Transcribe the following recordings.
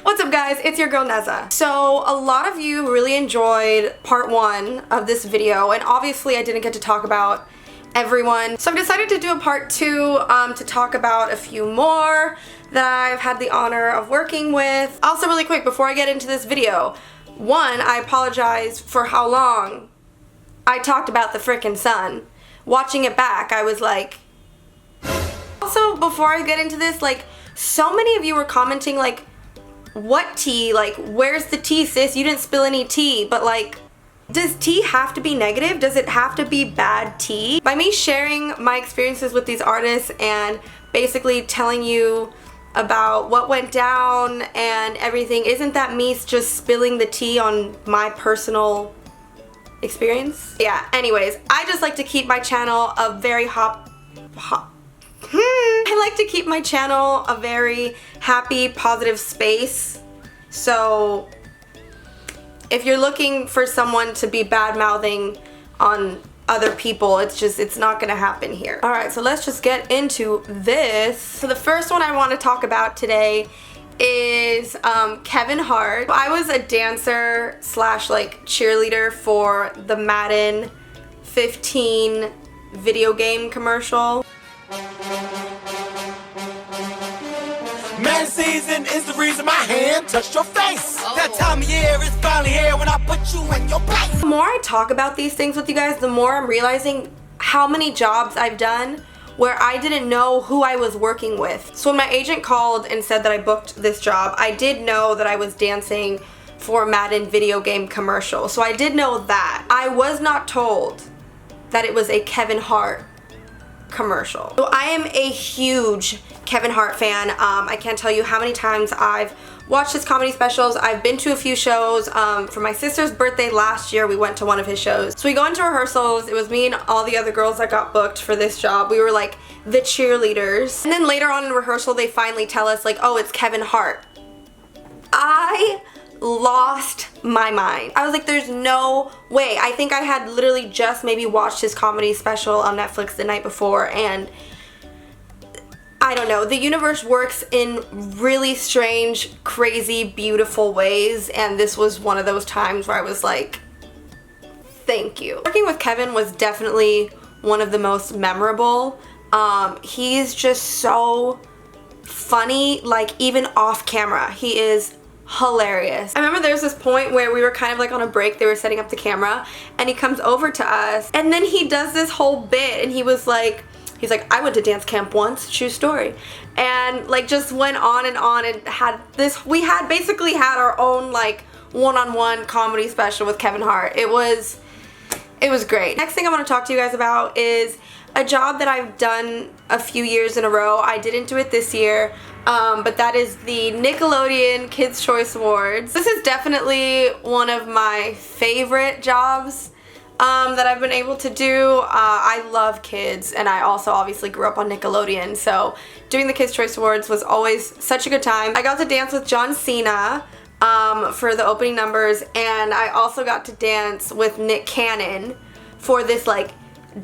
What's up guys, it's your girl NEZZA. So a lot of you really enjoyed part 1 of this video, and obviously I didn't get to talk about everyone. So I've decided to do a part 2 to talk about a few more that I've had the honor of working with. Also really quick, before I get into this video, one, I apologize for how long I talked about the frickin' sun. Watching it back, I was like... Also, before I get into this, like, so many of you were commenting, like, what tea? Like, where's the tea, sis? You didn't spill any tea. But, like, does tea have to be negative? Does it have to be bad tea? By me sharing my experiences with these artists and basically telling you about what went down and everything, isn't that me just spilling the tea on my personal experience? Yeah, anyways, I just like to keep my channel a very I like to keep my channel a very happy, positive space. So if you're looking for someone to be bad-mouthing on other people, it's not gonna happen here. Alright, so let's just get into this. So the first one I want to talk about today is Kevin Hart. I was a dancer slash like cheerleader for the Madden 15 video game commercial. Man season is the reason my hand touched your face. That time of year is finally here when I put you in your place. The more I talk about these things with you guys, the more I'm realizing how many jobs I've done where I didn't know who I was working with. So when my agent called and said that I booked this job, I did know that I was dancing for a Madden video game commercial. So I did know that. I was not told that it was a Kevin Hart commercial. So I am a huge Kevin Hart fan. I can't tell you how many times I've watched his comedy specials. I've been to a few shows. For my sister's birthday last year, we went to one of his shows. So we go into rehearsals. It was me and all the other girls that got booked for this job. We were like the cheerleaders. And then later on in rehearsal, they finally tell us like, oh, it's Kevin Hart. I lost my mind. I was like, there's no way. I think I had literally just maybe watched his comedy special on Netflix the night before, and I don't know, the universe works in really strange, crazy, beautiful ways, and this was one of those times where I was like, thank you. Working with Kevin was definitely one of the most memorable. He's just so funny, like even off camera. He is hilarious. I remember there's this point where we were kind of like on a break, they were setting up the camera, and he comes over to us, and then he does this whole bit, and he's like, I went to dance camp once, true story. And like just went on and had this, we had basically had our own like one-on-one comedy special with Kevin Hart. It was great. Next thing I want to talk to you guys about is a job that I've done a few years in a row. I didn't do it this year, but that is the Nickelodeon Kids' Choice Awards. This is definitely one of my favorite jobs that I've been able to do. I love kids, and I also obviously grew up on Nickelodeon, so doing the Kids' Choice Awards was always such a good time. I got to dance with Cena for the opening numbers, and I also got to dance with Nick Cannon for this like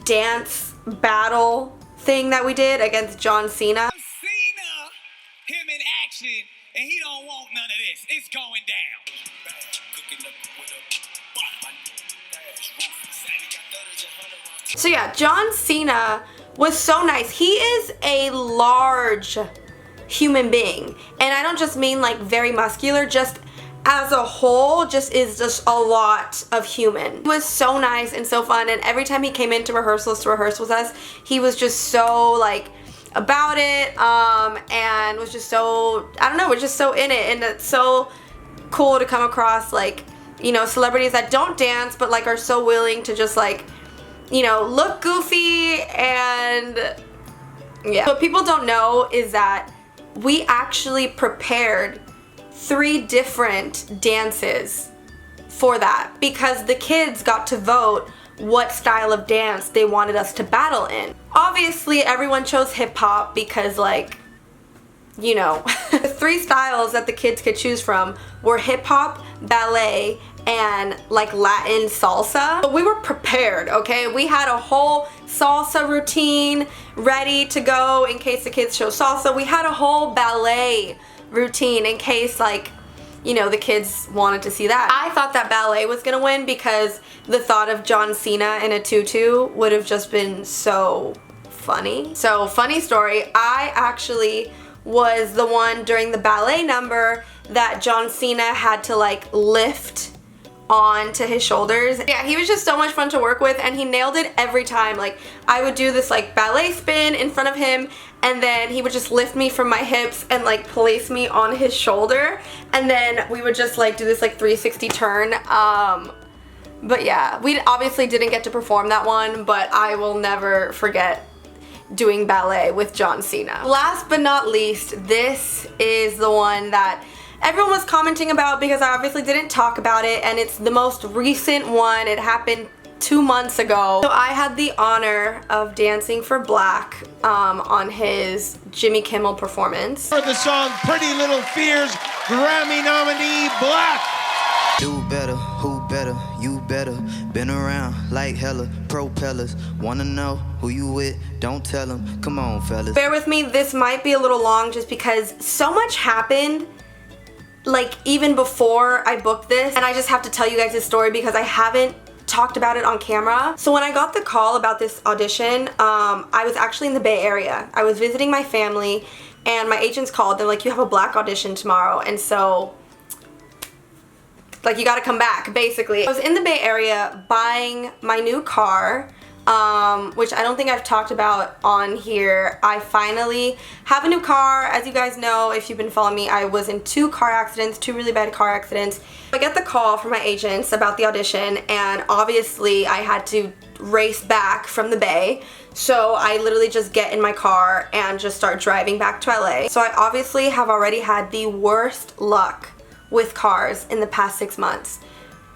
dance battle thing that we did against John Cena. Cena, him in action, and he don't want none of this. It's going down. So yeah, John Cena was so nice. He is a large human being, and I don't just mean like very muscular, just as a whole, just a lot of human. He was so nice and so fun, and every time he came into rehearsals to rehearse with us, he was just so like about it, and was just so, I don't know, was just so in it, and it's so cool to come across like, you know, celebrities that don't dance but like are so willing to just like, you know, look goofy. And yeah, what people don't know is that we actually prepared 3 different dances for that because the kids got to vote what style of dance they wanted us to battle in. Obviously everyone chose hip-hop because, like, you know, the 3 styles that the kids could choose from were hip-hop, ballet, and like Latin salsa. But we were prepared, okay? We had a whole salsa routine ready to go in case the kids chose salsa. We had a whole ballet routine in case, like, you know, the kids wanted to see that. I thought that ballet was gonna win because the thought of John Cena in a tutu would have just been so funny. So, funny story, I actually was the one during the ballet number that John Cena had to like lift onto his shoulders. Yeah, he was just so much fun to work with, and he nailed it every time. Like, I would do this like ballet spin in front of him, and then he would just lift me from my hips and like place me on his shoulder, and then we would just like do this like 360 turn. But yeah, we obviously didn't get to perform that one, but I will never forget doing ballet with John Cena. Last but not least, this is the one that everyone was commenting about because I obviously didn't talk about it, and it's the most recent one. It happened 2 months ago. So I had the honor of dancing for Black on his Jimmy Kimmel performance. For the song Pretty Little Fears, Grammy nominee Black. Do better, who better, you better. Been around like hella propellers. Wanna know who you with, don't tell them. Come on, fellas. Bear with me, this might be a little long just because so much happened, like even before I booked this, and I just have to tell you guys this story because I haven't talked about it on camera. So when I got the call about this audition, I was actually in the Bay Area. I was visiting my family, and my agents called. They're like, you have a Black audition tomorrow, and so like you gotta come back, basically. I was in the Bay Area buying my new car, which I don't think I've talked about on here. I finally have a new car. As you guys know, if you've been following me, I was in 2 car accidents, 2 really bad car accidents. I get the call from my agents about the audition, and obviously I had to race back from the Bay. So I literally just get in my car and just start driving back to LA. So I obviously have already had the worst luck with cars in the past 6 months.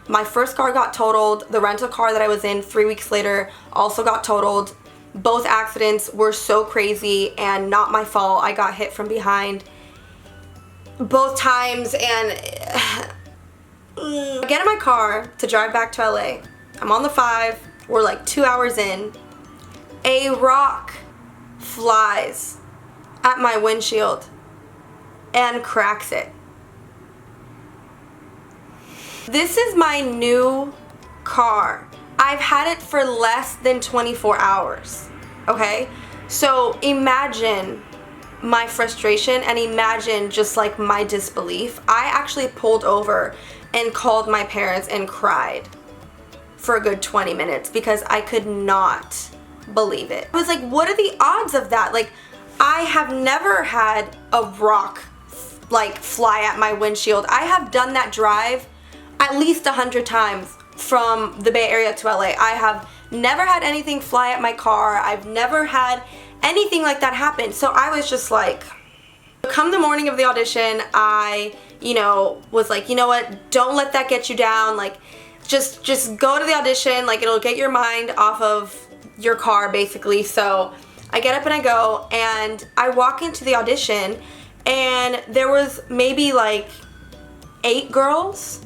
My first car got totaled. The rental car that I was in 3 weeks later also got totaled. Both accidents were so crazy and not my fault. I got hit from behind both times, and I get in my car to drive back to LA. I'm on the 5. We're like 2 hours in. A rock flies at my windshield and cracks it. This is my new car. I've had it for less than 24 hours, okay? So imagine my frustration and imagine just like my disbelief. I actually pulled over and called my parents and cried for a good 20 minutes because I could not believe it. I was like, what are the odds of that? Like, I have never had a rock like fly at my windshield. I have done that drive at least 100 times from the Bay Area to LA. I have never had anything fly at my car. I've never had anything like that happen. So I was just like, come the morning of the audition, I, was like, you know what, don't let that get you down. Like, just go to the audition. Like, it'll get your mind off of your car, basically. So I get up and I go, and I walk into the audition, and there was maybe like 8 girls.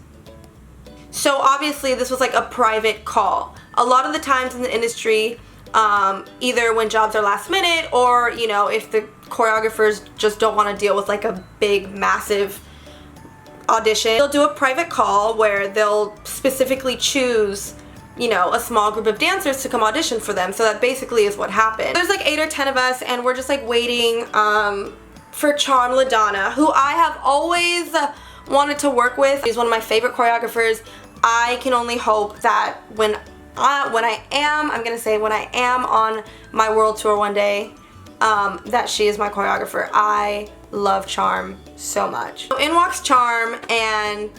So obviously this was like a private call. A lot of the times in the industry, either when jobs are last minute or, if the choreographers just don't want to deal with like a big, massive audition, they'll do a private call where they'll specifically choose, a small group of dancers to come audition for them. So that basically is what happened. There's like 8 or 10 of us, and we're just like waiting for Charm LaDonna, who I have always wanted to work with. He's one of my favorite choreographers. I can only hope that when I am on my world tour one day, that she is my choreographer. I love Charm so much. So in walks Charm, and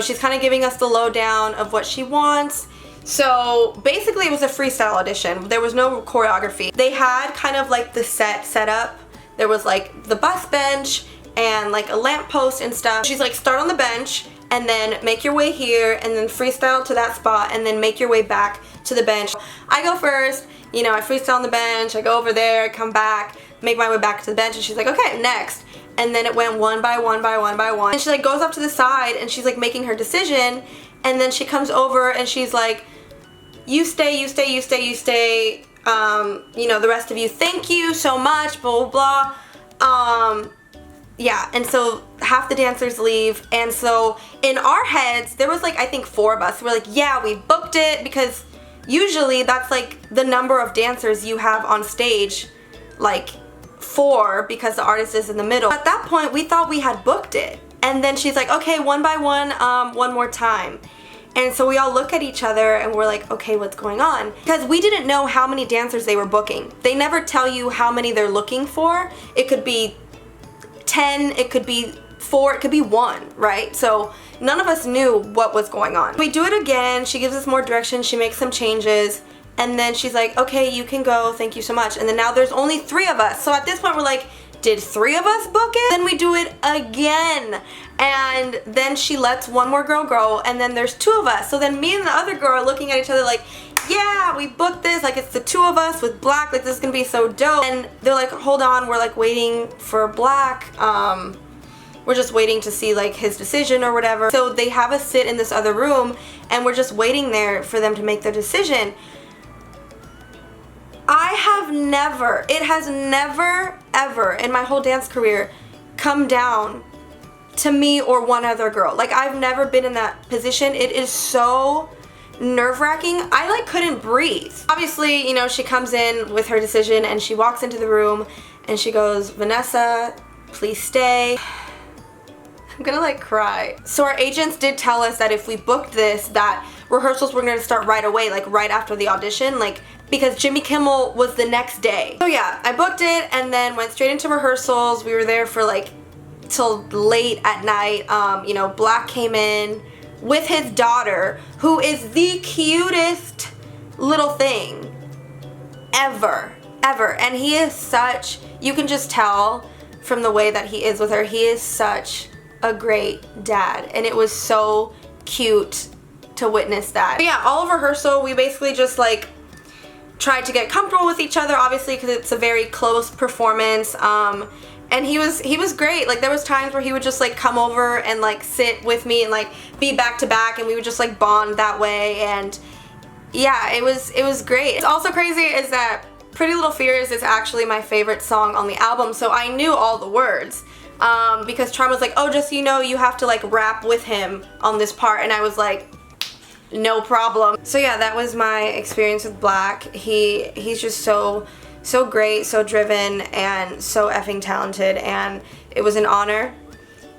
she's kind of giving us the lowdown of what she wants. So basically it was a freestyle audition. There was no choreography. They had kind of like the set up. There was like the bus bench and like a lamppost and stuff. She's like, start on the bench and then make your way here and then freestyle to that spot and then make your way back to the bench. I go first, I freestyle on the bench, I go over there, come back, make my way back to the bench, and she's like, okay, next. And then it went one by one by one by one. And she like goes up to the side and she's like making her decision, and then she comes over and she's like, you stay, you stay, you stay, you stay, the rest of you, thank you so much, blah, blah, blah. yeah, and so half the dancers leave, and so in our heads, there was like, I think 4 of us. We're like, yeah, we booked it, because usually that's like the number of dancers you have on stage, like 4, because the artist is in the middle. At that point, we thought we had booked it. And then she's like, okay, one by one, one more time. And so we all look at each other and we're like, okay, what's going on? Because we didn't know how many dancers they were booking. They never tell you how many they're looking for. It could be 10, it could be 4, it could be 1, right? So none of us knew what was going on. We do it again, she gives us more direction, she makes some changes, and then she's like, okay, you can go, thank you so much. And then now there's only 3 of us. So at this point we're like, did 3 of us book it? Then we do it again. And then she lets one more girl go, and then there's 2 of us. So then me and the other girl are looking at each other like, yeah, we booked this, like it's the 2 of us with Black, like this is gonna be so dope. And they're like, hold on, we're like waiting for Black. We're just waiting to see like his decision or whatever. So they have us sit in this other room, and we're just waiting there for them to make their decision. I have never, it has never ever in my whole dance career come down to me or one other girl. Like, I've never been in that position. It is so nerve-wracking. I like couldn't breathe. Obviously, you know, she comes in with her decision and she walks into the room and she goes, Vanessa, please stay. I'm gonna like cry. So our agents did tell us that if we booked this, that rehearsals were gonna start right away, like right after the audition, like because Jimmy Kimmel was the next day. So yeah, I booked it and then went straight into rehearsals. We were there for like till late at night. You know, Black came in with his daughter, who is the cutest little thing ever. And he is such, you can just tell from the way that he is with her, he is such a great dad, and it was so cute to witness that. But yeah, all of rehearsal, we basically just like tried to get comfortable with each other, obviously, because it's a very close performance. And he was great. Like, there was times where he would just like come over and like sit with me and like be back to back, and we would just like bond that way. And yeah, it was great. It's also crazy is that Pretty Little Fears is actually my favorite song on the album, so I knew all the words. Because Charm was like, oh, just so you know, you have to like rap with him on this part, and I was like, no problem. So yeah, that was my experience with Black. He's just so great, so driven, and so effing talented, and it was an honor,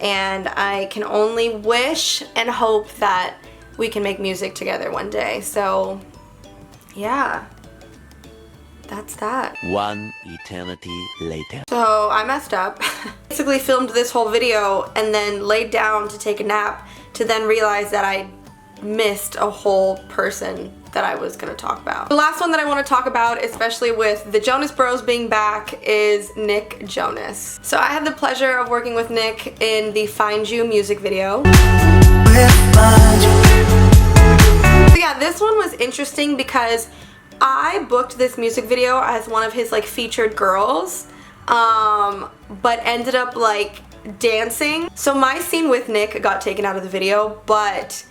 and I can only wish and hope that we can make music together one day. So yeah, that's that. One eternity later. So I messed up. Basically filmed this whole video and then laid down to take a nap, to then realize that I missed a whole person that I was gonna talk about. The last one that I want to talk about, especially with the Jonas Bros being back, is Nick Jonas. So I had the pleasure of working with Nick in the Find You music video. So yeah, this one was interesting because I booked this music video as one of his like featured girls, but ended up like dancing. So my scene with Nick got taken out of the video, but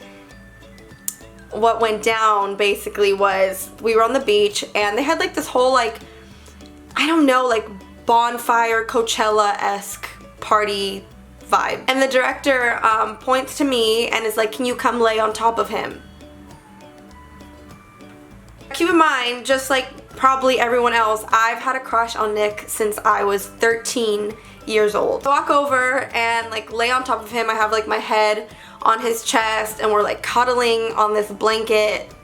what went down basically was we were on the beach and they had like this whole like, I don't know, like bonfire Coachella-esque party vibe. And the director points to me and is like, can you come lay on top of him? Keep in mind, just like probably everyone else, I've had a crush on Nick since I was 13 years old. I walk over and like lay on top of him. I have like my head on his chest and we're like cuddling on this blanket.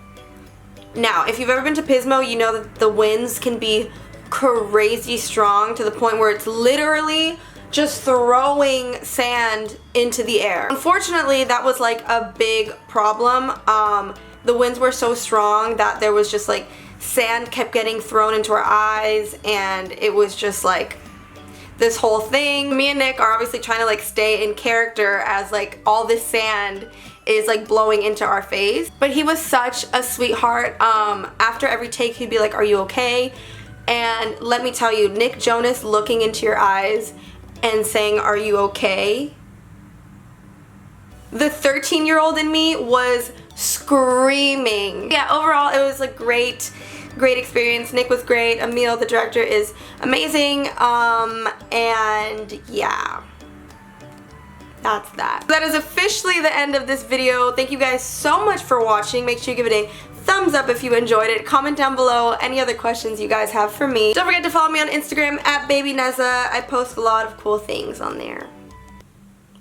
Now, if you've ever been to Pismo, you know that the winds can be crazy strong to the point where it's literally just throwing sand into the air. Unfortunately, that was like a big problem. The winds were so strong that there was just like sand kept getting thrown into our eyes, and it was just like this whole thing. Me and Nick are obviously trying to like stay in character as like all this sand is like blowing into our face. But he was such a sweetheart. After every take he'd be like, are you okay? And let me tell you, Nick Jonas looking into your eyes and saying, are you okay? The 13-year-old in me was screaming. Yeah, overall it was a great experience. Nick was great. Emil, the director, is amazing. And yeah, that's that. That is officially the end of this video. Thank you guys so much for watching. Make sure you give it a thumbs up if you enjoyed it. Comment down below any other questions you guys have for me. Don't forget to follow me on Instagram at BabyNEZZA. I post a lot of cool things on there.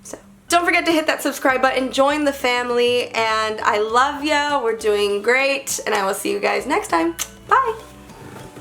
So don't forget to hit that subscribe button, join the family, and I love ya. We're doing great, and I will see you guys next time. Bye.